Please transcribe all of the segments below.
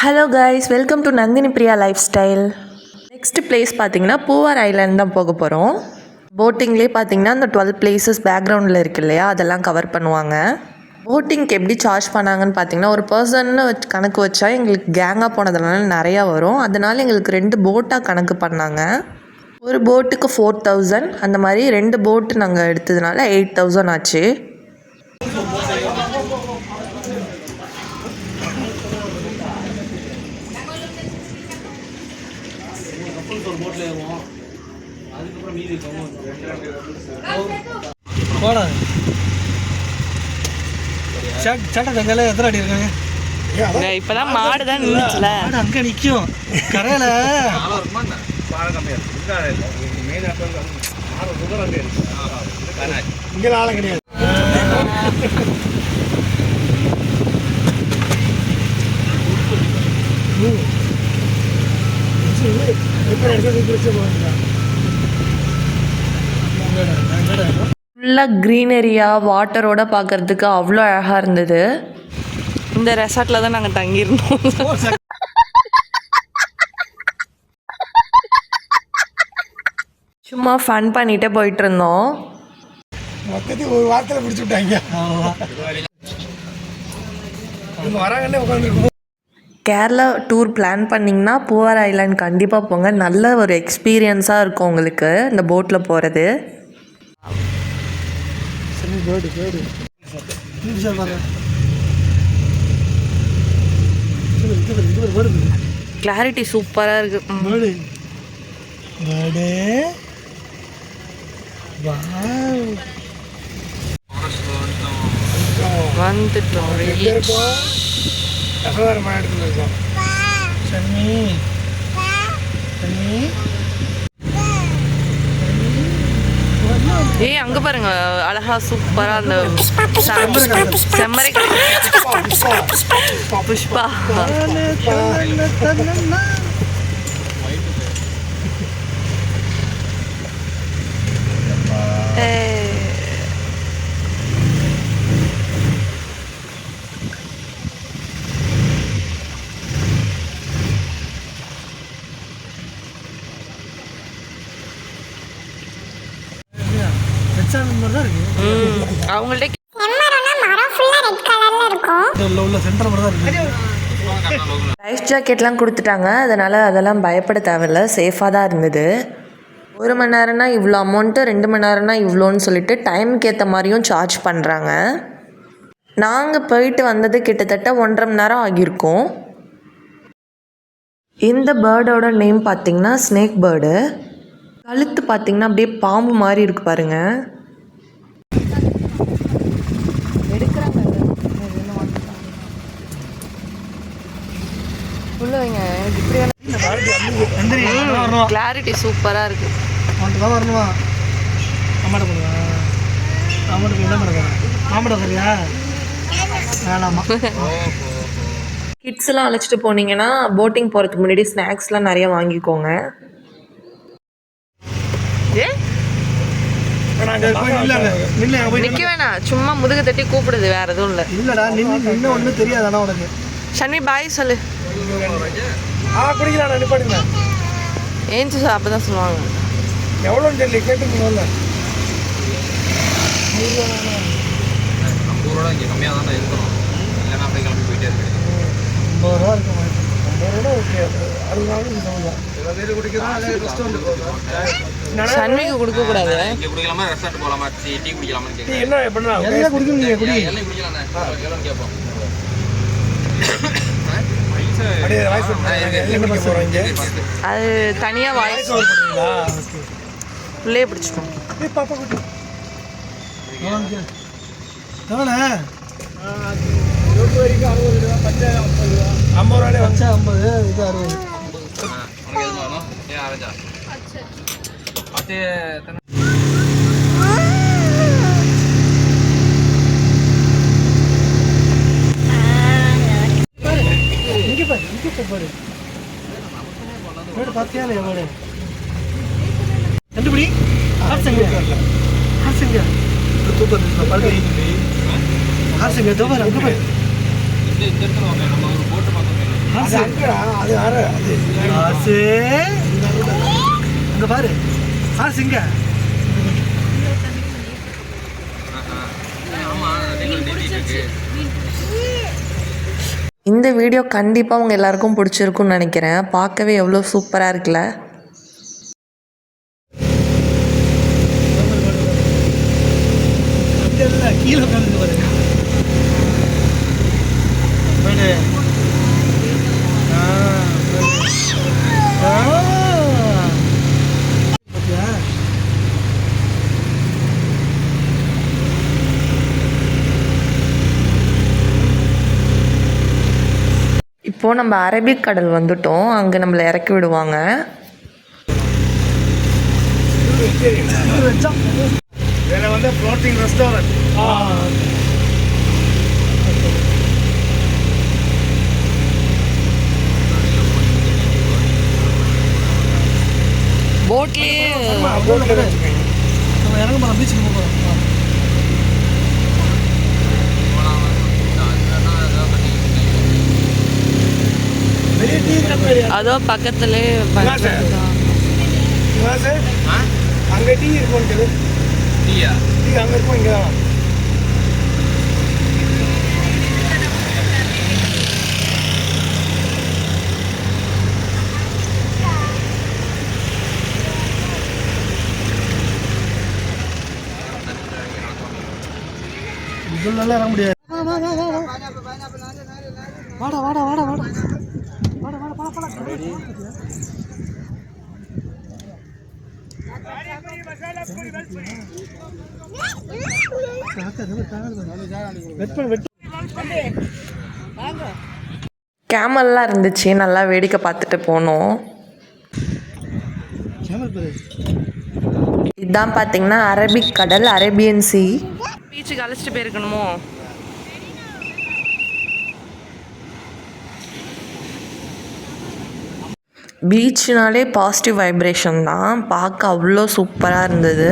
Hello guys, welcome to Nandini Priya life style. Next place பார்த்தீங்கன்னா பூவார் island தான் போக போகிறோம். போட்டிங்லேயே பார்த்தீங்கன்னா அந்த 12 பிளேசஸ் பேக்ரவுண்டில் இருக்கு இல்லையா, அதெல்லாம் கவர் பண்ணுவாங்க. போட்டிங்க்கு எப்படி சார்ஜ் பண்ணாங்கன்னு பார்த்தீங்கன்னா, ஒரு பர்சன்னு கணக்கு வச்சா எங்களுக்கு கேங்காக போனதுனால நிறையா வரும். அதனால எங்களுக்கு 2 போட்டாக கணக்கு பண்ணாங்க. ஒரு போட்டுக்கு 4000, அந்த மாதிரி 2 போட்டு நாங்கள் எடுத்ததுனால 8000 ஆச்சு. இப்பதான் மாடு தான் நின்றுச்சுல, அங்க நிக்கும் கரையில. இங்க ஆளம் கிடையாது. ஃபுல்லாக க்ரீனரியாக வாட்டரோட பார்க்கறதுக்கு அவ்வளோ அழகாக இருந்தது. இந்த ரெசார்ட்டில் தான் நாங்கள் தங்கியிருந்தோம். சும்மா ஃபன் பண்ணிகிட்டே போயிட்டு இருந்தோம். மொத்தத்தையும் ஒரு வாரத்தில் பிடிச்சி விட்டாங்க. வராங்கன்னே உட்காந்துருக்கோம். கேரளா டூர் பிளான் பண்ணிங்கன்னா பூவார் ஐலாண்ட் கண்டிப்பாக போங்க. நல்ல ஒரு எக்ஸ்பீரியன்ஸாக இருக்கும் உங்களுக்கு இந்த போட்டில் போகிறது. கிளாரிட்டி சூப்பராக இருக்கு. வந்துட்டோம். ஏய், அங்க பாருங்க, அழகா சூப்பரா அந்த செம்மரை புஷ்பா. அவங்கள்ட்ட லைஃப் ஜாக்கெட்லாம் கொடுத்துட்டாங்க. அதெல்லாம் பயப்பட தேவையில்ல, சேஃபாக தான் இருந்தது. 1 மணி நேரம்னா இவ்வளோ அமௌண்ட்டு, 2 மணி நேரம்னா இவ்வளோன்னு சொல்லிட்டு டைமுக்கு ஏற்ற மாதிரியும் சார்ஜ் பண்ணுறாங்க. நாங்கள் போயிட்டு வந்தது கிட்டத்தட்ட 1.5 மணி நேரம் ஆகியிருக்கும். இந்த பேர்டோட நேம் பார்த்திங்கன்னா ஸ்னேக் பேர்டு. கழுத்து பார்த்திங்கன்னா அப்படியே பாம்பு மாதிரி இருக்கு பாருங்க. கிளாரிட்டி சூப்பராக இருக்கு. வரணுமா? அம்மாட்ட போடுவா. அம்மாட்டுக்கு என்ன பண்ணுறேன்? மாமாட்ட சரியா வேணாமா? கிட்ஸ்லாம் அழைச்சிட்டு போனீங்கன்னா போட்டிங் போகிறதுக்கு முன்னாடி ஸ்நாக்ஸ்லாம் நிறைய வாங்கிக்கோங்க. நிக்க வேணாம், சும்மா முதுகு தட்டி கூப்பிடுது, வேற எதுவும் இல்லை. இல்லடா, நின்று ஒன்றும் தெரியாதானா உனக்கு? ஷன்வி பாய் சொல்லு. குடிக்கலாம்டா, நிப்பாடுங்க. ஏஞ்சி அப்பதான் சொல்லுவாங்க. எவ்வளோன்னு தெரியல, கேட்டுக்கோங்க. 50 ரூபா இங்கே கம்மியாக தான் இருக்கணும், இல்லைன்னா அப்படியே கிளம்பி போயிட்டே இருக்கு. 50 ரூபா இருக்கும். 50 ரூபா ஓகே. 60 சன்விக்கு கொடுக்க கூடாது. இங்கே குடிக்கலாமா, ரெஸ்டாரண்ட் போகலாமா, டீ குடிக்கலாமான்னு கேட்குறேன். என்ன எப்படின்னா எல்லாம் குடிக்கணும். நீங்கள் குடி, எல்லாம் குடிக்கலாண்ணே, எல்லாம் கேட்போம். அது தனியாக வாய்ஸ் உள்ளே பிடிச்சிக்கும். பாப்பா குட்டி எவ்வளோ? 50 ரூபா, பச்சை 50 ரூபா. 50 ரூபாய் வச்சா 50, இது 60. உனக்கு எது வேணும்? ஏன் ஆரஞ்சா? அது பாரு பார்த்தியா இல்லையா? கண்டுபிடி. ஹார்சங்க தூக்கம் பல்கை ஹார்சங்க தோவர் அங்கே போய் இந்த இடத்துல நம்ம ஒரு போட்டு பார்த்தோம். அது அங்கடா, அது அரை, அது. ஆசு அங்க பாரு ஆசு இங்க இந்த வீடியோ கண்டிப்பாக உங்கள் எல்லாருக்கும் பிடிச்சிருக்குன்னு நினைக்கிறேன். பார்க்கவே எவ்வளோ சூப்பராக இருக்குல்ல. அங்க இல்ல கீழே உட்காந்து பாரு பாரு. பாத்தியா இப்போது நம்ம அரபிக் கடல் வந்துட்டோம். அங்கே நம்மளை இறக்கி விடுவாங்க. வேற வந்து ஃப்ளோட்டிங் ரெஸ்டாரண்ட். போட்லேயே போட்ல வச்சுக்கோங்க. நம்ம இறங்க போகிறோம் பீச்சுக்கு போகிறோம். பெரிய டீ கம்பெனி. அதோ பக்கத்துலேயே அங்கே டீ இருக்கும். டீயா? டீ அங்கே இருக்கும், இங்கே தான். இதில் நல்லா இறங்க முடியாது. வாடா வாடா வாடா வாடா வாடா வாடா பழ பழ கேமல்லாம் இருந்துச்சு, நல்லா வேடிக்கை பார்த்துட்டு போனோம். இதுதான் பார்த்தீங்கன்னா அரபிக் கடல், அரேபியன் சி. பீச்சுக்கு அழைச்சிட்டு போயிருக்கணுமோ? பீச்னாலே பாசிட்டிவ் வைப்ரேஷன் தான். பார்க்க அவ்வளோ சூப்பராக இருந்தது.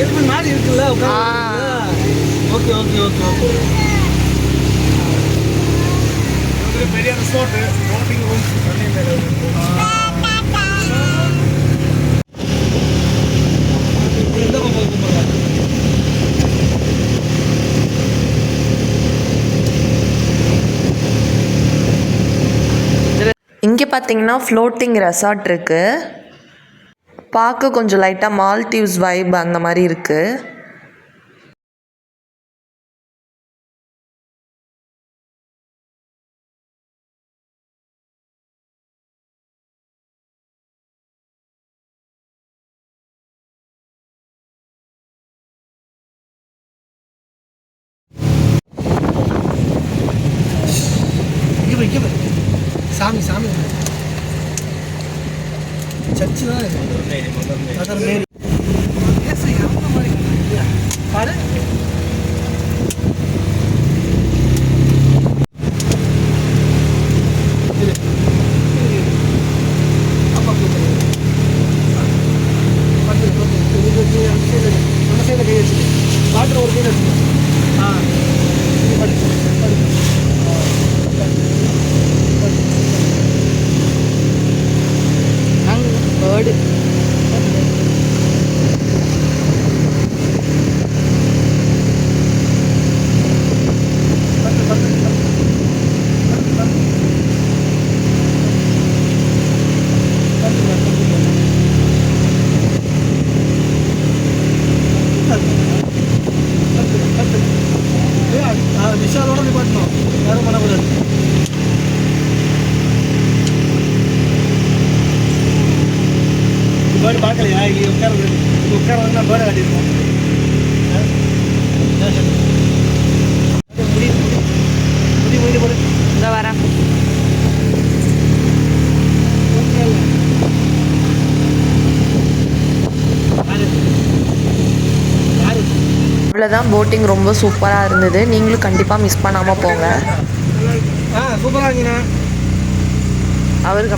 எதுவுமே மாறி இருக்குல்ல. Okay okay okay okay. பெரிய ரிசார்ட், ஃப்ளோட்டிங் ரூம்ஸ் தண்ணி மேலே. எந்த பக்கம் போகிறாங்க? இங்கே பார்த்தீங்கன்னா ஃப்ளோட்டிங் ரெசார்ட் இருக்குது. பார்க்க கொஞ்சம் லைட்டாக மால்தீவ்ஸ் வைப் அந்த மாதிரி இருக்குது. இங்கே சாமி சாமி சர்ச்சு தான் மதர் மேரி. பாரு வாட்டர் ஒரு கீழே பேர்டு விஷாலோட நிப்பாட்டணும், யாரும் பண்ணக்கூடாது. பேர்டு பார்க்கலையா? இங்கே உட்கார வந்து பேர்டு காட்டியிருக்கோம். முடி முடி முடி போடு. இந்த வரேன். அவ்வளோதான், போட்டிங் ரொம்ப சூப்பராக இருந்தது. நீங்களும் கண்டிப்பாக மிஸ் பண்ணாமல் போங்க. சூப்பராக இருந்துச்சுண்ணா. அவருக்கு